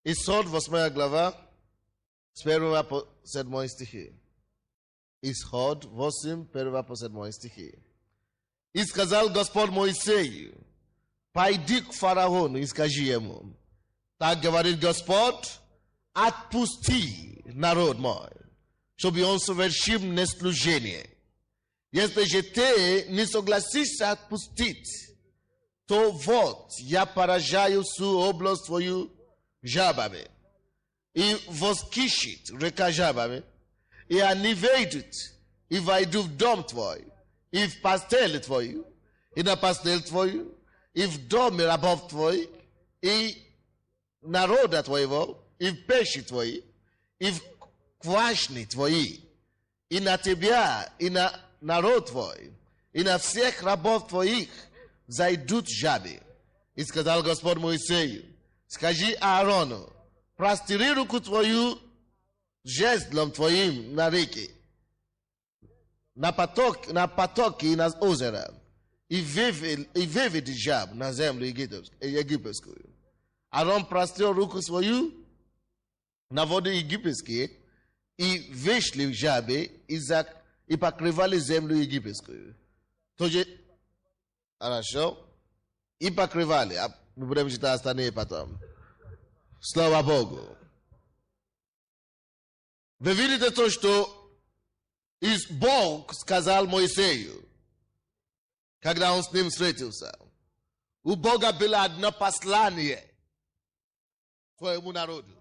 Исход 8 глава, с 1 по 7 стихи. Исход 8, 1 по 7 стихи. И сказал Господь Моисею: пойди к фараону и скажи ему: так говорит Господь, отпусти народ мой, чтобы он совершил мне служение. Если же ты не согласишься отпустить, то вот я поражаю всю область твою жабами, и воскишит река жабами, и они выйдут, и войдут в дом твой, и в постель твою, и на постель твою, и в доме рабов твой, и народа твоего, и в печи твои, и в квашни твои, и на тебя, и на народ твой, и на всех рабов твоих зайдут жабы. И сказал Господь Моисею: скажи Аарону: простери руку твою жезлом твоим на реки, на потоки и на озера, и выведи жаб на землю египетскую. Аарон простер руку свою на воды египетские, и вышли жабы, и покрывали землю египетскую. Тоже, хорошо, и покрывали, а мы будем читать остальные потом. Слава Богу. Вы видите то, что Бог сказал Моисею, когда он с ним встретился. У Бога было одно послание твоему народу.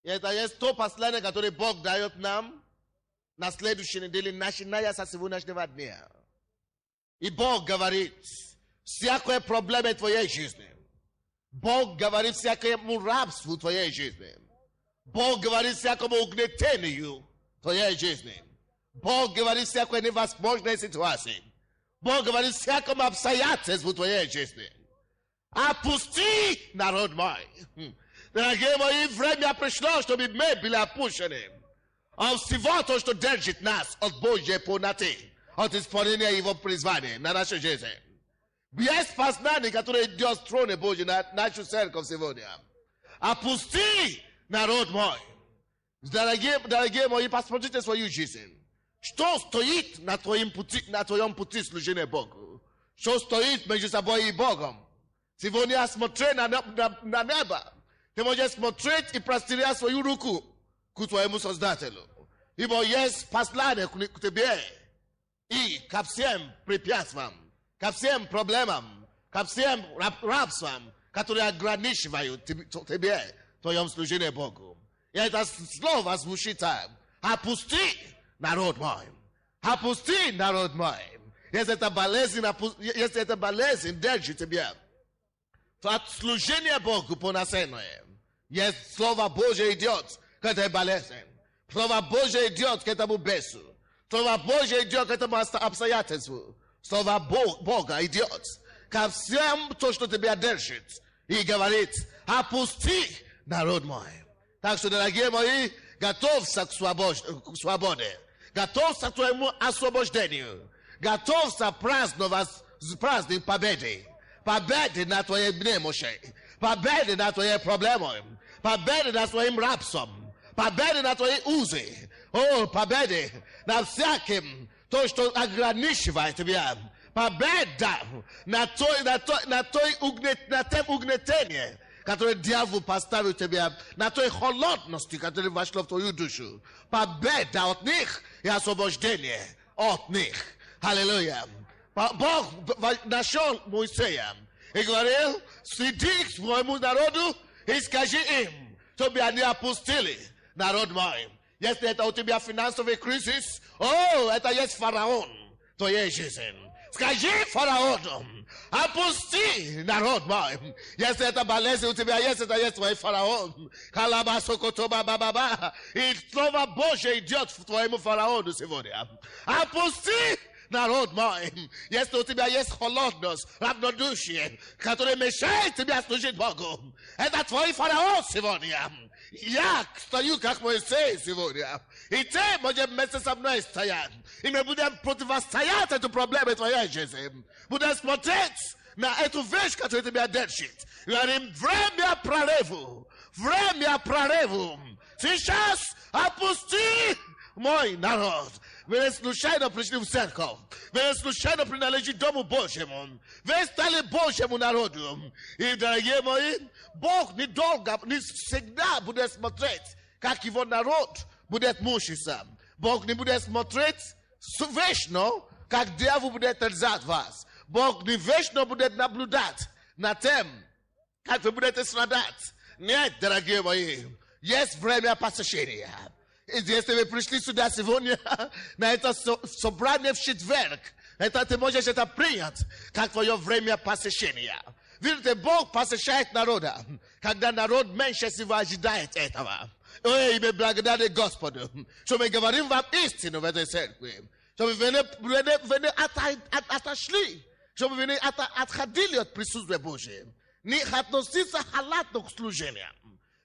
И это есть то послание, которое Бог дает нам на следующей неделе, начиная со сегодняшнего дня. И Бог говорит: всякая проблема твоей жизни. Бог говорит всякому рабству твоей жизни. Бог говорит всякому угнетению твоей жизни. Бог говорит всякой невозможной ситуации. Бог говорит всякому обстоятельству твоей жизни. Опусти народ мой. Дорогие мои, время пришло, чтобы мы были опущены от всего то, что держит нас от Божьей полноты, от исполнения Его призвания на нашу жизнь. Есть познание, которое идет с трона Божьего на нашу церковь сегодня. Опусти народ мой. Дорогие мои, посмотрите свою жизнь. Что стоит на твоем пути служения Богу? Что стоит между собой и Богом? Сегодня смотри на небо. Ты можешь смотреть и простирать свою руку к твоему Создателю. Ибо есть послание к тебе и ко всем препятствиям, ко всем проблемам, ко всем рабствам, которые ограничивают тебе в твоем служении Богу. И это слово звучит так: опусти народ мой. Опусти народ мой. Если эта болезнь держит тебя от служения Богу полноценное, есть Слово Божие идет к этой болезни. Слово Божие идет к этому бесу. Слово Божие идет к этому обстоятельству. Слово Бога идет ко всем то, что тебя держит, и говорит: опусти народ мой. Так что, дорогие мои, готовься к свободе. Готовься к твоему освобождению. Готовься праздновать праздник победы. Победы над твоей немощью. Победы над твоей проблемой. Победы над твоим рабством. Победы над твоей узы. О, победы над всяким, то, что ограничивает тебя. Победа над тем угнетением, которое дьявол поставил тебя, на той холодности, которая вошла в твою душу. Победа от них и освобождение от них. Аллилуйя. Бог нашел Моисея и говорил: сиди к своему народу и скажи им, чтобы они опустили народ мой. Если это у тебя финансовый кризис, это есть фараон в твоей жизни. Скажи фараону: опусти народ мой. Если это болезнь у тебя есть, это есть твой фараон. И Слово Божье идет к твоему фараону сегодня. Опусти народ мой. Если у тебя есть холодность, равнодушие, которое мешает тебе служить Богу, это твой фараон сегодня. Я стою, как Моисей сегодня. И ты можешь вместе со мной стоять. И мы будем противостоять эту проблему твоей жизни. Будем смотреть на эту вещь, которая тебя держит. Говорим: время прорыву, время прорыву. Сейчас опусти мой народ. Вы не случайно пришли в церковь. Вы не случайно принадлежите Дому Божьему. Вы стали Божьему народу. И, дорогие мои, Бог недолго, не всегда будет смотреть, как его народ будет мучиться. Бог не будет смотреть вечно, как дьявол будет терзать вас. Бог не вечно будет наблюдать над тем, как вы будете страдать. Нет, дорогие мои, есть время посещения. И если вы пришли сюда сегодня, на это собрание в четверг, это ты можешь это принять, как твое время посещения. Видите, Бог посещает народа, когда народ меньше всего ожидает этого. Ой, мы благодарны Господу, что мы говорим вам истину в этой церкви. Что вы отошли, чтобы вы отходили от присутствия Божьего. Не относиться халатно к служению.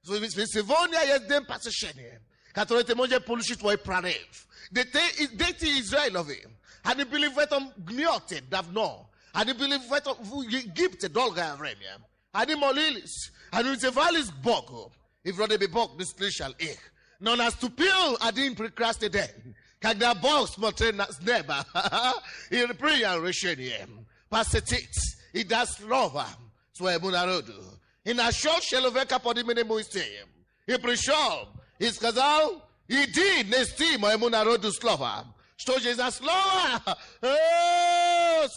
Сегодня есть день посещения, который ты можешь получить твой прорыв. Дети Израилевы, они были в этом гнете давно. Они были в Египте долгое время. Они молились, они взывались к Богу. И вроде бы Бог не слышал их. Но наступил один прекрасный день, когда Бог смотрел с неба и принял решение посетить и дать слово своему народу. И нашел человека под именем Моисея. И пришел и сказал: иди нести моему народу слово. Что же за слово?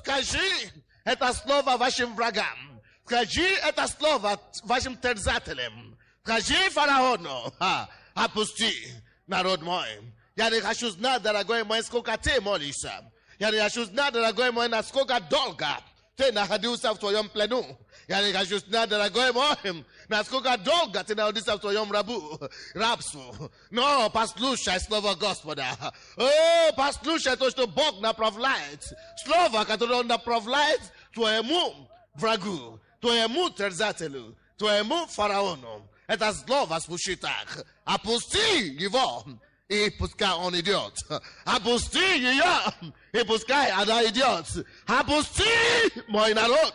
Скажи это слово вашим врагам. Скажи это слово вашим терзателям. Скажи фараону: опусти народ мой. Я не хочу знать, дорогой мой, сколько ты молишься. Я не хочу знать, дорогой мой, насколько долго ты находился в твоем плену. Я не хочу знать, дорогой мой, насколько долго ты находился в твоем рабстве. Но послушай слово Господа. Послушай то, что Бог направляет. Слово, которое Он направляет твоему врагу, твоему терзателю, твоему фараону. Это слово звучит так: опусти его, и пускай он идет. Опусти ее, и пускай она идет. Опусти мой народ.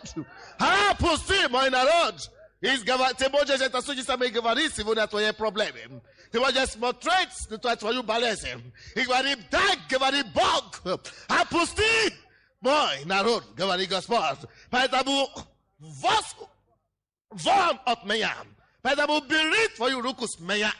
Опусти мой народ. Ты можешь это судить сам и говорить сегодня о твоей проблеме. Ты можешь смотреть на твою болезнь и говорить: так говорит Бог. Опусти мой народ, говорит Господь. Поэтому вон от меня. Поэтому бери твою руку с меня.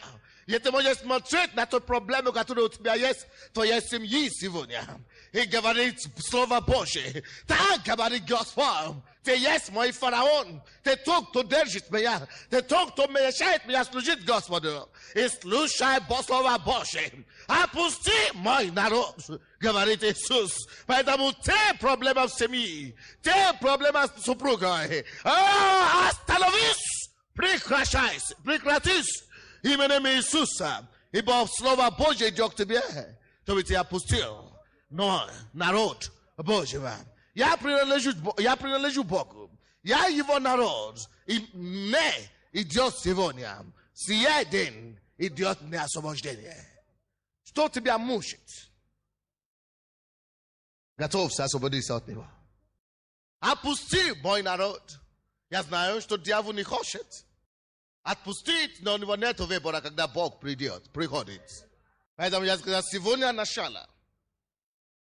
И ты можешь смотреть на ту проблему, которая у тебя есть в твоей семье сегодня. И говорить Слово Божие. Так говорит Господь. Ты есть мой фараон. Ты тот, кто держит меня. Ты тот, кто мешает меня служить Господу. И слушай Слово Божие. Опусти мой народ, говорит Иисус. Поэтому те проблемы в семье, те проблемы с супругой. Остановись! Прекратись именем Иисуса, ибо Слово Божье идет к тебе, чтобы ты опустил. Но народ Божьего, я принадлежу Богу, я его народ, и мне идет сегодня, сия день идет мне освобождение. Что тебя мучит? Готовься освободиться от него. Опусти мой народ. Я знаю, что дьявол не хочет отпустить, но у него нет выбора, когда Бог приходит. Поэтому я сказал, сегодня начало.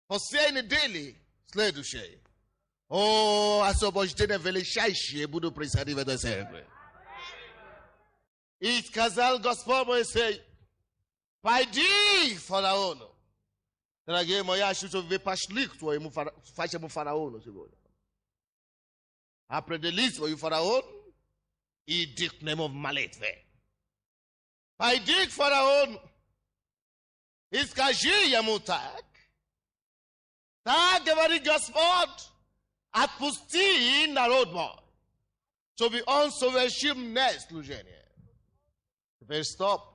По всей неделе следующей. Освобождение величайшее буду происходить в этой церкви. И сказал Господь Моисей: пойди к фараону. Дорогие мои, я хочу, чтобы вы пошли к твоему фараону сегодня. Определи свой фараон и иди к нему в молитве. Пойди к фараону и скажи ему так. Так говорит Господь: отпусти народ мой, чтобы он совершил мне служение. Теперь стоп.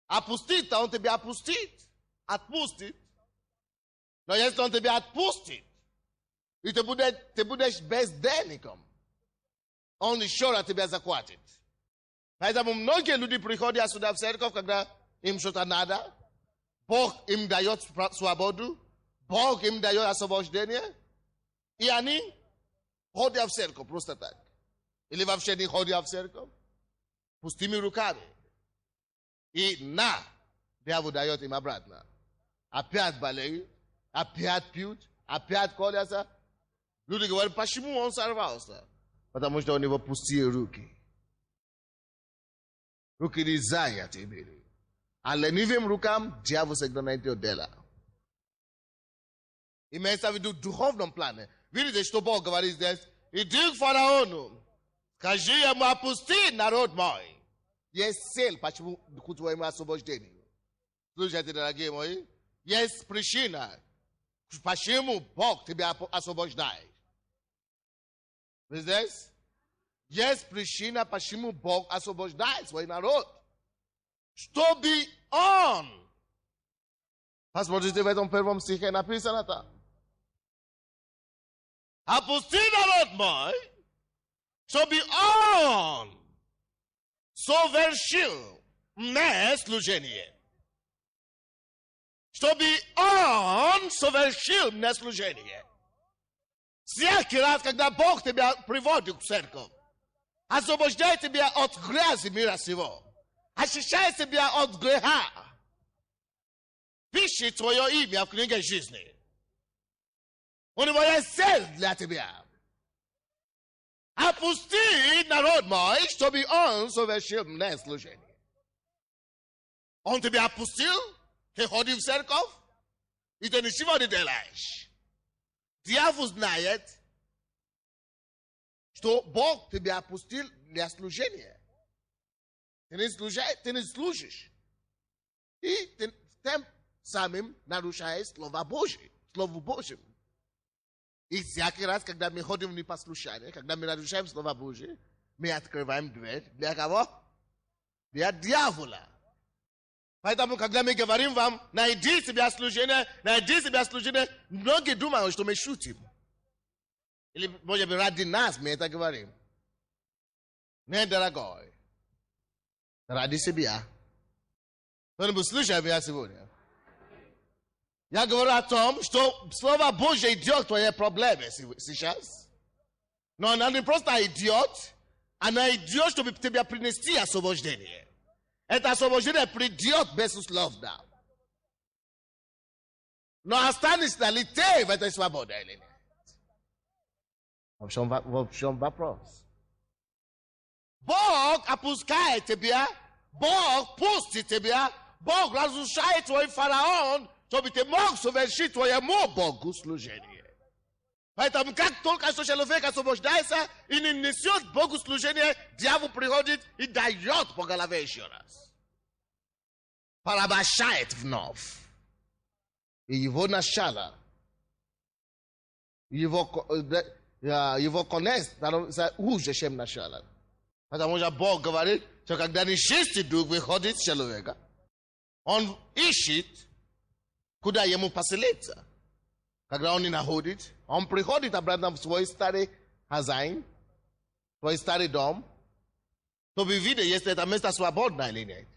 Опустить-то он тебя отпустит. Но если он тебя отпустит, и ты будешь бездельником, он еще раз тебя захватит. Поэтому многие люди приходят сюда в церковь, когда им что-то надо. Бог им дает свободу. Бог им дает освобождение. И они ходят в церковь просто так. Или вообще не ходят в церковь. пустыми руками. И дьявол дает им обратно. Опять болеют, опять пьют, опять колятся. Люди говорят, почему он сорвался? Потому что у него пустые руки. Руки не заняты были. А ленивым рукам дьявол всегда найдет дело. Имеется в виду в духовном плане. Видите, что Бог говорит здесь? Иди к фараону. Скажи ему, опусти народ мой. Есть цель, почему к твоему освобождению. Слушайте, дорогие мои. Есть причина, почему Бог тебя освобождает. Вы здесь? Есть причина, почему Бог освобождает свой народ. Чтобы Он. Посмотрите, в этом первом стихе написано там. Опусти народ мой, чтобы Он совершил мне служение. Чтобы Он совершил мне служение. Всякий раз, когда Бог тебя приводит в церковь, освобождает тебя от грязи мира сего, очищает тебя от греха, пишет твое имя в книге жизни. У него есть цель для тебя. Опусти народ мой, чтобы Он совершил мне служение. Он тебя опустил, ты ходишь в церковь, и ты ничего не делаешь. Дьявол знает, что Бог тебя опустил для служения. Ты не служишь. И ты тем самым нарушаешь Слово Божье. И всякий раз, когда мы ходим в непослушание, когда мы нарушаем Слово Божье, мы открываем дверь для кого? Для дьявола. Поэтому, когда мы говорим вам, найди себе служение, многие думают, что мы шутим. Или, может быть, ради нас мы это говорим. Нет, дорогой. Ради себя. Кто-нибудь слушает меня сегодня? Я говорю о том, что Слово Божье идет к твоей проблеме сейчас. Но она не просто идет, она идет, чтобы тебе принести освобождение. Это освобождение придет безусловно. Но останешься ли ты в этой свободе или нет? В чем вопрос? Бог опускает тебя, Бог пустит тебя, Бог разрушает твой фараон, чтобы ты мог совершить твоему Богу служение. Поэтому как только что человек освобождается и не несет Богу служение, дьявол приходит и дает по голове еще раз. Порабощает вновь. И его начало, его конец хуже, чем начало. Потому что Бог говорит, что когда нечистый дух выходит из человека, он ищет, куда ему поселиться. Когда он не находит, он приходит обратно в свой старый хозяин, свой старый дом, чтобы видеть, если это место свободно или нет.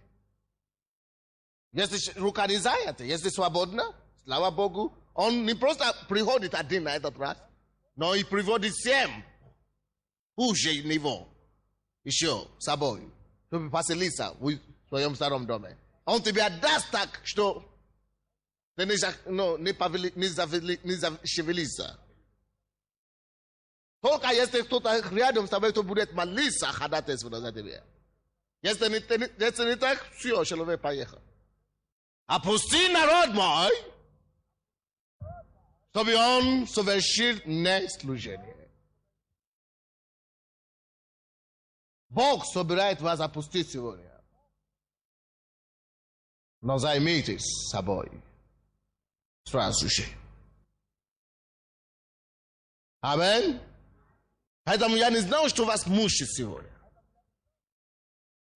Если рука не занята, если свободно, слава Богу, он не просто приходит один на этот раз, но и приводит 7 хуже него еще с собой, чтобы поселиться в своем старом доме. Он тебя даст так, что ты не шевелится. Только если кто-то рядом с тобой, кто будет молиться, ходатайствовать за тебя. Если не так, все, человек поехал. Опусти народ мой, чтобы он совершил мне служение. Бог собирает вас опустить сегодня. Но займитесь собой. Сразу же. Аминь. Поэтому я не знал, что вас мучит сегодня.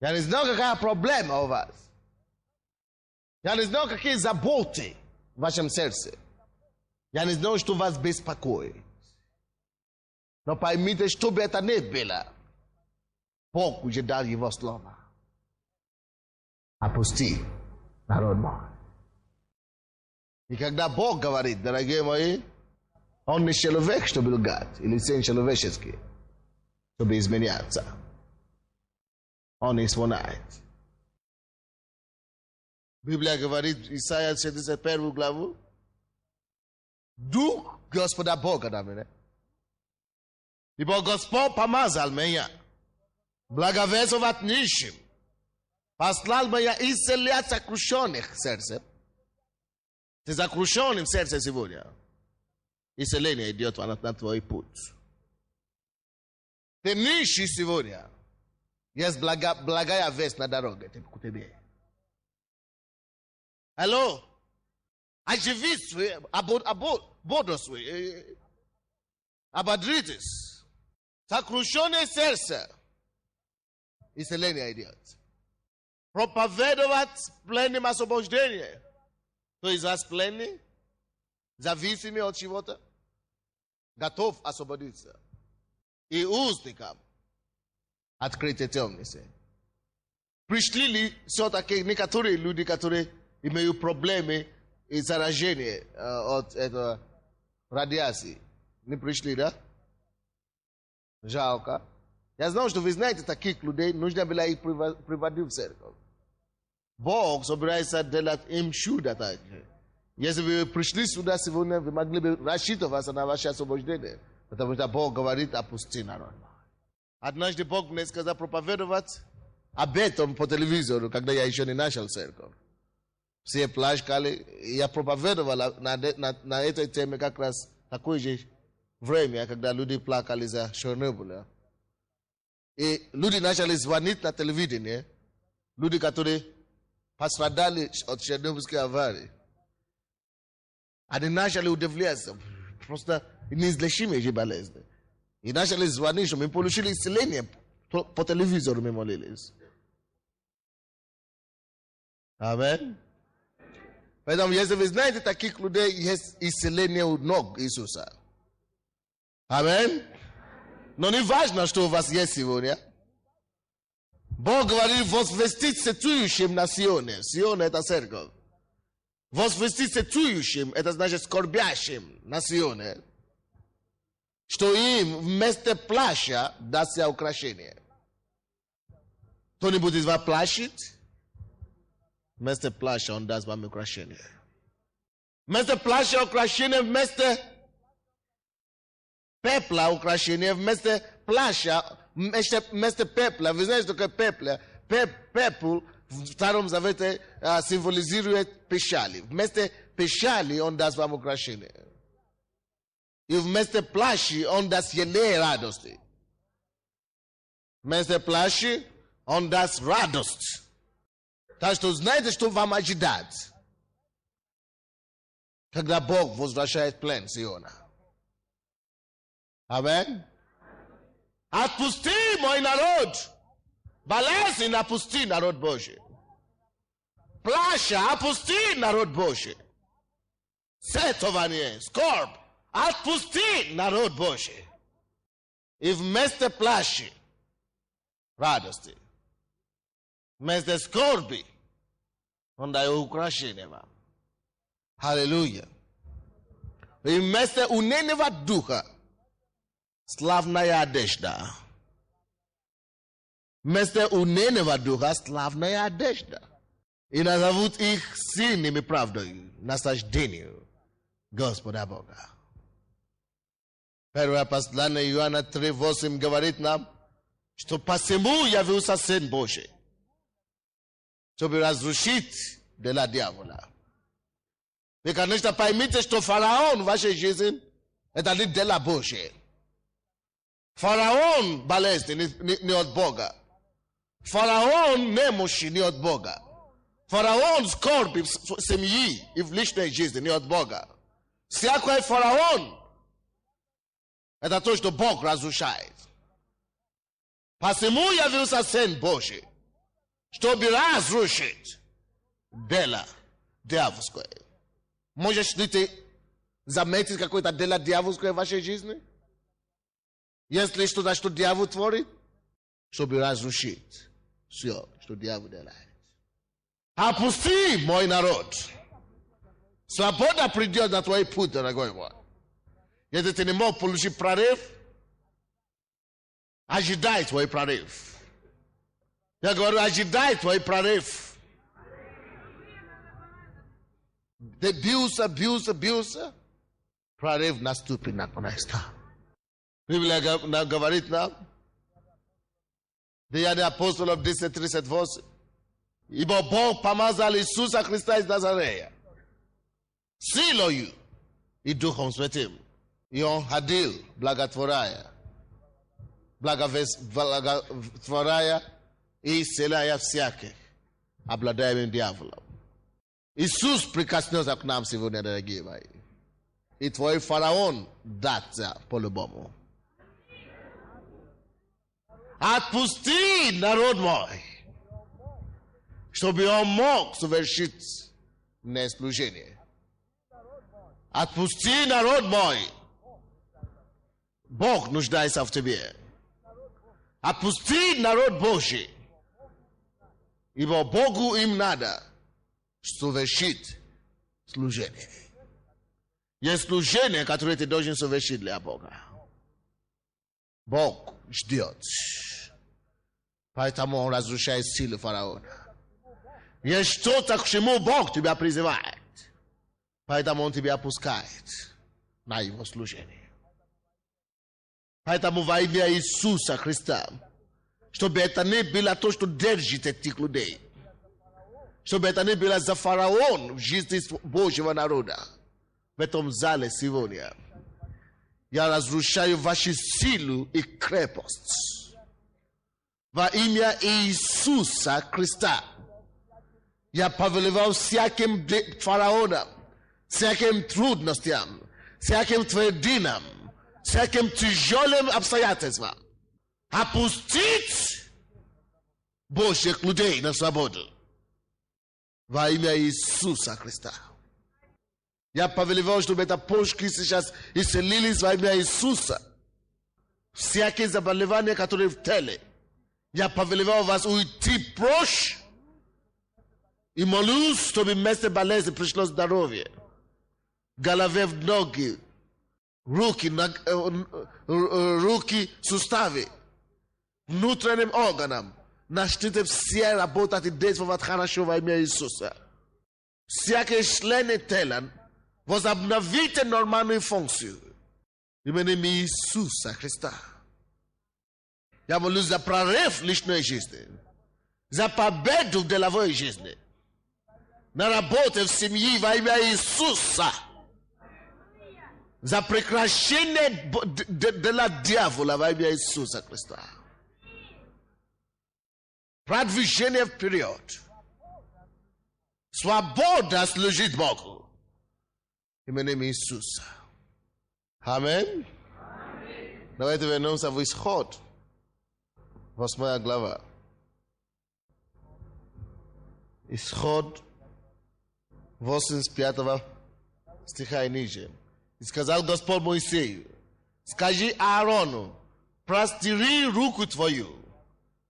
Я не знал, какая проблема у вас. Я не знал, какие заботы в вашем сердце. Я не знал, что вас беспокоит. Но поймите, что бы это ни было, Бог уже дал его слово. Опусти народ мой. И когда Бог говорит, дорогие мои, Он не человек, чтобы лгать, или сын человеческий, чтобы изменяться. Он исполняет. Библия говорит, Исайя 61 главу, Дух Господа Бога на меня. Ибо Господь помазал меня благовествовать нищим, послал меня исцелять сокрушенных сердцем. Ты сокрушенным в сердце сегодня. Исцеление идет на твой путь. Ты нищий сегодня. Есть благая весть на дороге к тебе. Алло? Оживи бодрствуй. Ободритесь. Сокрушенное сердце. Исцеление идет. Проповедовать пленным освобождение. То есть вас пленный, зависимый от чего-то, готов освободиться. И узникам открыть темницы. Пришли ли все-таки некоторые люди, которые имеют проблемы и заражения от этого радиации? Не пришли, да? Жалко. Я знаю, что вы знаете таких людей, нужно было их приводить в церковь. Бог собирается делать им чудо также. Если вы пришли сюда сегодня, вы могли бы рассчитывать на ваше освобождение. Потому что Бог говорит, опусти народ. Однажды Бог мне сказал проповедовать об этом по телевизору, когда я еще не начал церковь. Все плачкали, я проповедовал на этой теме как раз такое же время, когда люди плакали за Чернобыль. И люди начали звонить на телевидение, люди, которые пострадали от Чернобыльской аварии. Они начали удивляться, просто неизлечимые же болезни. И начали звонить, что мы получили исцеление по телевизору, мы молились. Аминь. Поэтому, если вы знаете таких людей, есть исцеление у ног Иисуса. Аминь. Но не важно, что у вас есть сегодня. Бог говорит, возвестить сетующим на Сионе. Сион — это церковь. Возвестить сетующим — это значит скорбящим на Сионе, что им вместо плаща дастся украшение. Кто-нибудь из вас плачет? Вместо плаща он даст вам украшение. Вместо плаща украшение, вместо пепла украшение, вместо плаща, вместо пепла. Вы знаете, что такое пепла? Пепл в Старом Завете символизирует печали. Вместо печали он даст вам украшение. И вместо плащи он даст елей радости. Вместо плащи он даст радость. Так что знаете, что вам ожидать, когда Бог возвращает плен Сиона. Аминь. Отпусти мой народ. Болезнь отпусти, народ Божий. Плаща отпусти, народ Божий. Сетование, скорбь. Отпусти, народ Божий. И вместо плащи радости, вместо скорби он дает украшение вам. Аллилуйя. И вместо унынного духа славная одежда. Вместо унынного духа славная одежда. И назовут их сильными правдой, наслаждению Господа Бога. Первое послание Иоанна 3:8 говорит нам, что посему явился Сын Божий, чтобы разрушить дела дьявола. Вы, конечно, поймите, что фараон в вашей жизни — это не дело Божие. Фараон болезни не от Бога. Фараон немощи не от Бога. Фараон скорби в семье и в личной жизни не от Бога. Всякий фараон — это то, что Бог разрушает. Посему явился Сын Божий, чтобы разрушить дело дьявольское. Можешь ли ты заметить какое-то дело дьявольское в вашей жизни? Если что-то, что дьявол творит, чтобы разрушить все, что дьявол делает. Опусти, мой народ. Свобода придет на твой путь, дорогой мой. Если ты не мог получить прорыв, ожидай твой прорыв. Я говорю, ожидай твой прорыв. Ты бился. Прорыв наступит наконец-то. Библия говорит нам, Деяния апостолов 10:38, ибо Бог помазал Иисуса Христа из Назарея силою и Духом Святым, и Он ходил, благотворая и исцеляя всяких, обладаемых дьяволом. Иисус прикоснется к нам сегодня, дорогие мои. И твой фараон дастся по-любому. Отпусти народ мой, чтобы он мог совершить служение. Отпусти народ мой. Бог нуждается в тебе. Отпусти народ Божий, ибо Богу им надо совершить служение. Есть служение, которое ты должен совершить для Бога. Бог ждет. Поэтому Он разрушает силы фараона. Есть что-то, к чему Бог тебя призывает. Поэтому Он тебя опускает на Его служение. Поэтому во имя Иисуса Христа, чтобы это не было то, что держит этих людей, чтобы это не было за фараон в жизни Божьего народа, в этом зале сегодня, я разрушаю ваши силу и крепость. Во имя Иисуса Христа я повелевал всяким фараонам, всяким трудностям, всяким твердинам, всяким тяжелым обстоятельствам опустить Божьих людей на свободу. Во имя Иисуса Христа. Я повелевал, чтобы это почки сейчас исцелились во имя Иисуса. Всякие заболевания, которые в теле, я повелевал вас уйти прочь и молюсь, чтобы вместо болезни пришло здоровье. В голове, в ноги, руки, суставы, внутренним органам. Начните все работать и действовать хорошо во имя Иисуса. Всякие члены тела, возобновите нормальную функцию. Именем Иисуса Христа. Я молюсь за прорыв личной жизни, за победу в деловой жизни, на работе в семье во имя Иисуса, за прекращение дела дьявола во имя Иисуса Христа. Продвижение вперед. Свобода служить Богу. Именем Иисуса. Аминь. Давайте вернемся в Исход. 8 глава. Исход 85 стиха и ниже. И сказал Господь Моисею: скажи Аарону, простери руку твою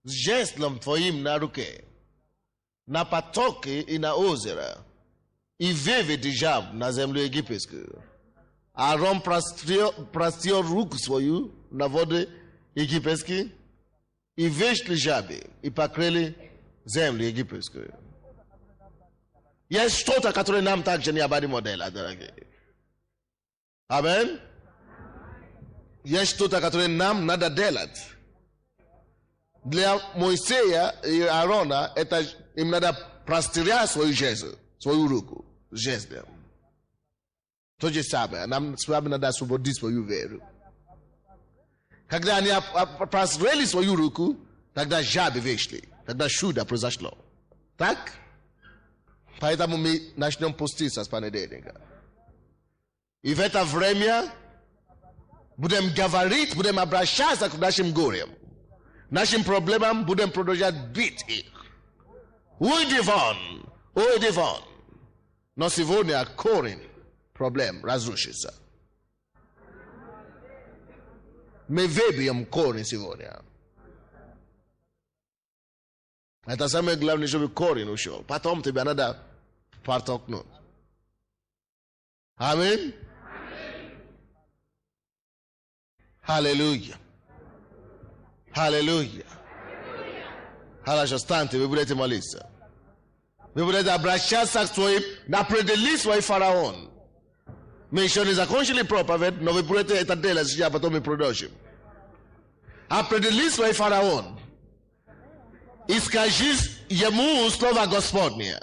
с жезлом твоим на руке, на потоки и на озеро, и выведи жаб на землю египетскую. Аарон простер руку свою на воды египетские, и вышли жабы, и покрыли землю египетскую. Есть что-то, которое нам также необходимо делать, дорогие. Аминь. Есть что-то, которое нам надо делать. Для Моисея и Аарона это им надо простирать свою жезл, свою руку жезлом. То же самое, нам с вами надо освободить свою веру. Когда они прострели свою руку, тогда жабы вышли, тогда чудо произошло. Так? Поэтому мы начнем поститься с понедельника. И в это время будем говорить, будем обращаться к нашим горям. Нашим проблемам будем продолжать бить их. Уйди вон. Но сегодня корень проблем разрушится. Мы выбьем корень сегодня. Это самое главное, чтобы корень ушел. Потом тебе надо протолкнуть. Аминь. Аллилуйя. Аллилуйя. Хорошо, станьте, вы будете молиться. Вы будете обращаться к своим, определить свой фараон. Мы еще не закончили проповедь, но вы будете это делать сейчас, потом мы продолжим. Определи свой фараон. И скажи ему слово Господне.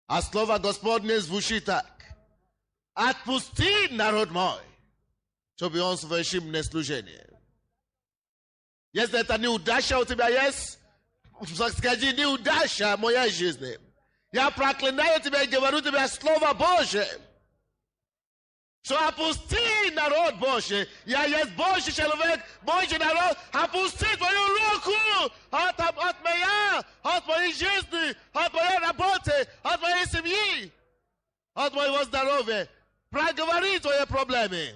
А слово Господне звучит так. Отпусти народ мой, чтобы он совершил мне служение. Если это неудача у тебя есть, скажи неудача в моей жизни. Я проклинаю тебя и говорю тебе слово Божие. Что опусти народ Божий. Я есть Божий человек, Божий народ. Опусти твою руку от меня, от моей жизни, от моей работы, от моей семьи, от моего здоровья. Проговори твои проблемы.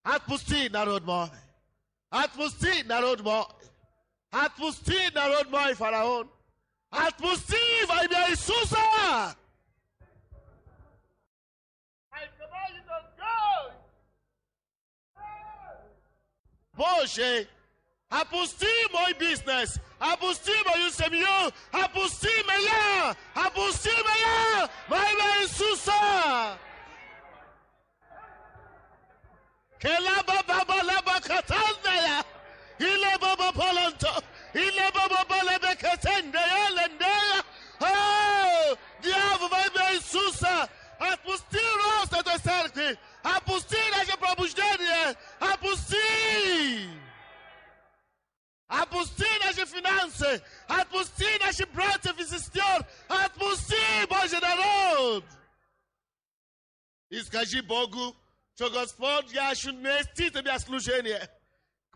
Отпусти народ мой. Отпусти народ мой. Отпусти народ мой, фараон. Отпусти во имя Иисуса. Боже, опусти мой бизнес, опусти мою семью, опусти меня во имя Иисуса. Келаба баба лаба катандая, иле баба поланто, иле баба балабе катандая лендая. Дьявол во имя Иисуса, отпусти рост этой церкви, опусти наше пробуждение, опусти! Отпусти наши финансы, отпусти наших братьев и сестер, отпусти, Божий народ! И скажи Богу, что Господь, я хочу нести Тебе служение.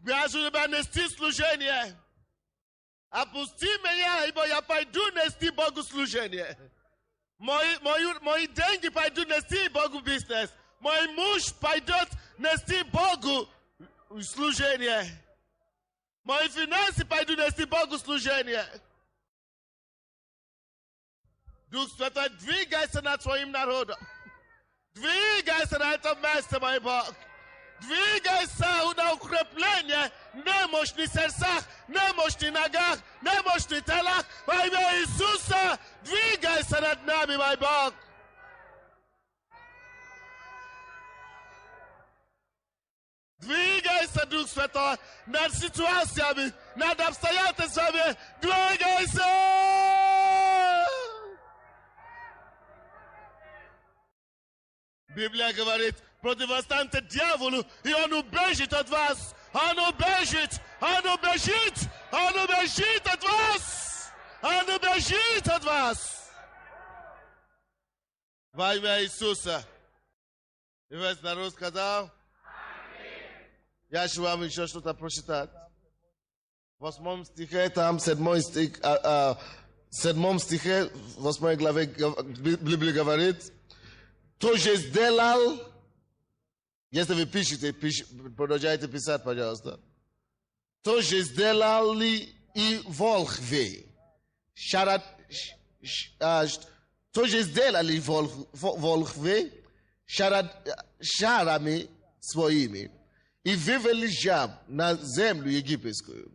Я хочу Тебя нести служение. Опусти меня, ибо я пойду нести Богу служение. Мои деньги пойдут нести Богу бизнес. Мой муж пойдет нести Богу служение. Мои финансы пойдут нести Богу служение. Дух Святой, двигайся над своим народом. Двигайся на этом месте, мой Бог. Двигайся на укрепление немощных сердцах, немощных ногах, немощных телах. Во имя Иисуса, двигайся над нами, мой Бог. Двигайся, Дух Святой, над ситуациями, над обстоятельствами. Двигайся! Библия говорит, противостаньте дьяволу, и он убежит от вас. Он убежит, он убежит, он убежит от вас. Он убежит от вас. Во имя Иисуса. И весь народ сказал, я хочу вам еще что-то прочитать. В 8 стихе, там 7 стих, 7 стихе, 8 главе Библия говорит, то же сделал, если вы пишете, продолжайте писать, пожалуйста, то же сделали и волхвы, то же сделали волхвы шарами своими, и вывели жаб на землю египетскую.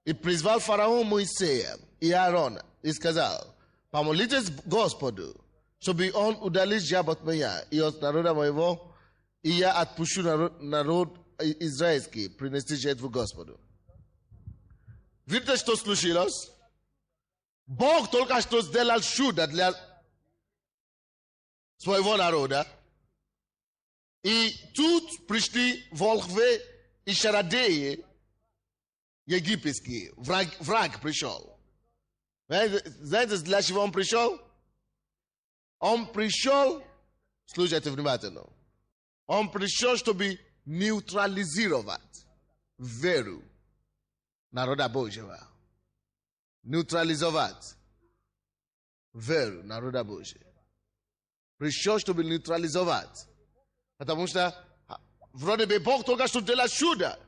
И призвал фараон Моисея и Аарона, и сказал, помолитесь Господу, чтобы он удалил жаб от меня и от народа моего, и я отпущу народ израильский принести жертву Господу. Видите, что случилось? Бог только что сделал чудо для своего народа. И тут пришли волхвы и чародеи египетские. Враг пришел. Знаете, для чего он пришел? Он пришел, слушайте внимательно, он пришел, чтобы нейтрализировать веру народа Божьего. Нейтрализовать веру народа Божьего. Пришел, чтобы нейтрализовать. Потому что вроде бы Бог только что делал чудо.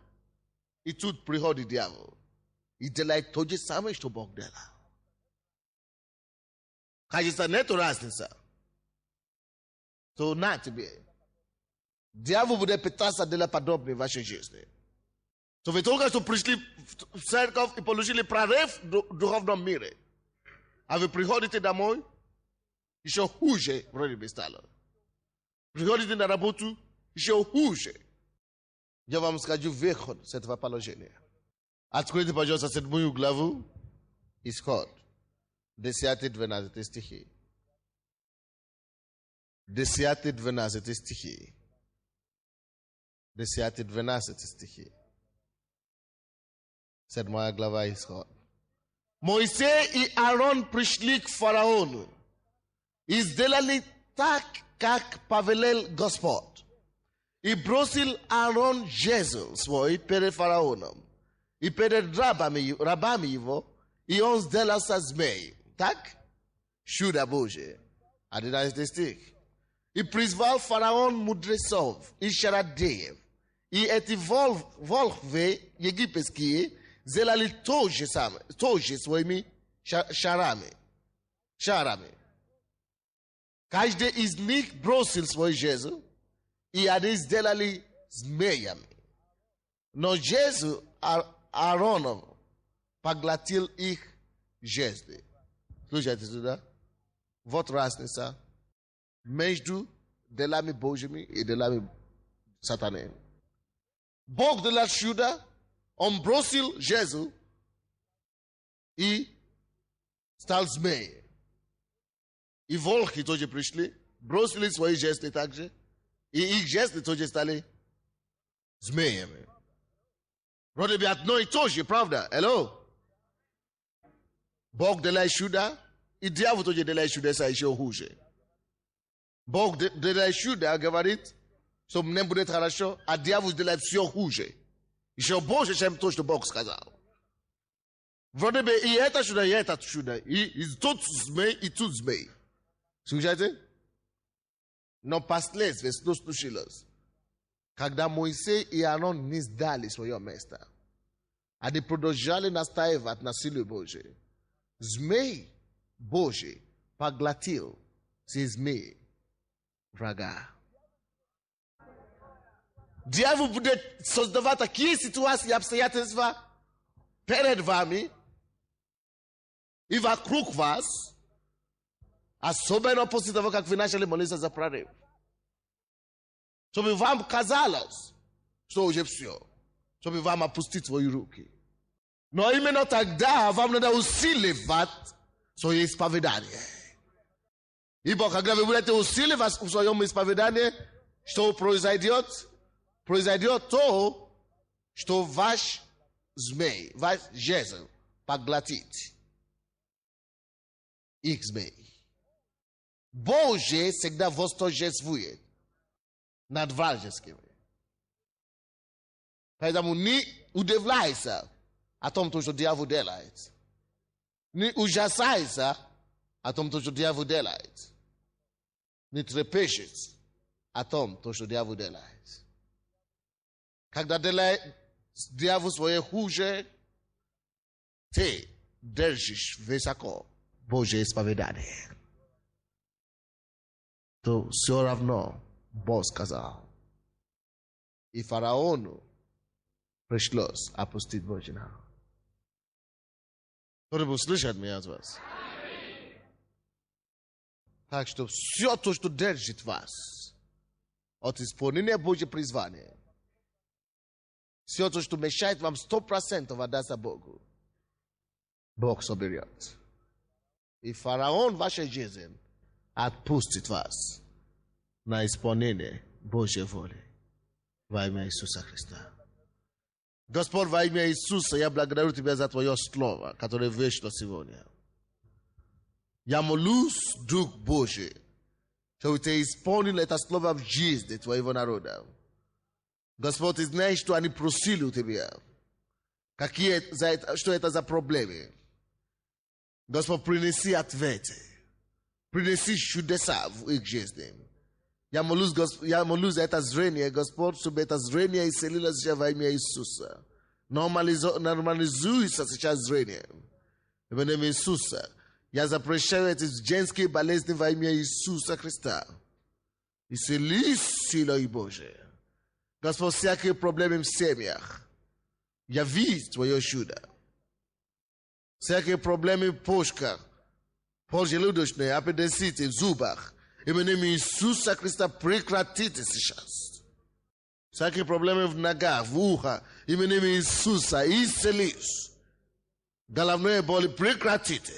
И тут приходит дьявол. И делает то же самое, что Бог делал. Кажется, нету разницы. То на тебе. Дьявол будет пытаться делать подобное в вашей жизни. To wy tylko, że przyszli w cerkow i położyli prarew duchowną mirę. A wy przychodzicie domoj, еще хуже вроде бы стало. Приходите на работу, еще хуже. Я вам скажу выход с этого положения. Откройте, пожалуйста, 7 главу, Исход, 10-12 стихи. 10-12 стихи. 10-12 стихи. 7 глава Исход. Моисей и Аарон пришли к фараону и сделали так, как повелел Господь. И бросил Аарон жезл свой перед фараоном и перед рабами его, и он сделался змей. Так? Чудо Божие. 11 стих. И призвал фараон мудрецов и чародеев, и эти волхвы египетские сделали то же своими шарами. Каждый из них бросил свой жезл, и они сделали змеями. Но жезл Ааронов поглотил их жезлы. Слушайте сюда. Вот разница между делами Божьими и делами сатаны. Бог делал чудо, он бросил жезл и стал змеей. И волки тоже пришли, бросили свои жезлы также, и их жезлы тоже стали змеями. Вроде бы одно и то же, правда? Hello? Бог делает чудо, и дьявол тоже делает чудеса еще хуже. Бог делает чудо, говорит, что мне будет хорошо, а дьявол делает все хуже. Еще больше, чем то, что Бог сказал. Вроде бы и это чудо, и тот змей, и тут змей. Слушайте? Но последствия, что случилось? Когда Моисей и Аарон не сдали свое место, они продолжали настаивать на силе Божией. Змей Божий поглотил все змеи врага. Дьявол будет создавать такие ситуации и обстоятельства перед вами и вокруг вас, особенно после того, как вы начали молиться за прорыв. Чтобы вам казалось, что уже все. Чтобы вам опустить свои руки. Но именно тогда вам надо усиливать свое исповедание. Ибо когда вы будете усиливать в своем исповедании, что произойдет? Произойдет то, что ваш змей, ваш жезл поглотит их змей. Божий всегда восторжествует над вражескими. Поэтому не удивляйся о том, что дьявол делает. Не ужасайся о том, что дьявол делает. Не трепещет о том, что дьявол делает. Когда делает дьявол свое хуже, ты держишь высоко Божье исповедание. То все равно Бог сказал. И фараону пришлось опустить Божий народ. Кто-нибудь слышит меня от вас? Так что все то, что держит вас от исполнения Божьего призвания, все то, что мешает вам 100% отдаться Богу, Бог соберет. И фараон, ваша жизнь, отпустит вас на исполнение Божьей воли во имя Иисуса Христа. Господь, во имя Иисуса, я благодарю Тебя за Твое Слово, которое вышло сегодня. Я молюсь, Дух Божий, чтобы Ты исполнил это Слово в жизни Твоего народа. Господь, Ты знаешь, что они просили у Тебя. Что это за проблемы? Господь, принеси ответы. Принеси чудеса в их жизни. Я молюсь за это зрение, Господь, чтобы это зрение исцелилось во имя Иисуса. Нормализуется сейчас зрение. В имя Иисуса. Я запрещаю эти женские болезни во имя Иисуса Христа. Исцелись силой Божией. Господь, всякие проблемы в семьях. явить твое чудо. Всякие проблемы в почках, поджелудочной, аппендиците, в зубах, именем Иисуса Христа прекратите сейчас. Всякие проблемы в ногах, в ухах, именем Иисуса исцелись. Головные боли прекратите.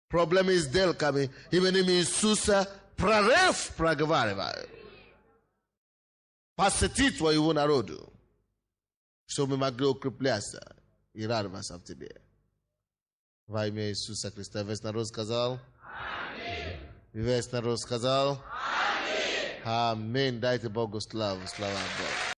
Проблемы с сделками, именем Иисуса прорыв проговаривай. Посети твоего народу, чтобы мы могли укрепляться и радоваться в тебе. Во имя Иисуса Христа. Весь народ сказал? Аминь. Весь народ сказал? Аминь. Аминь. Дайте Богу славу. Слава Богу.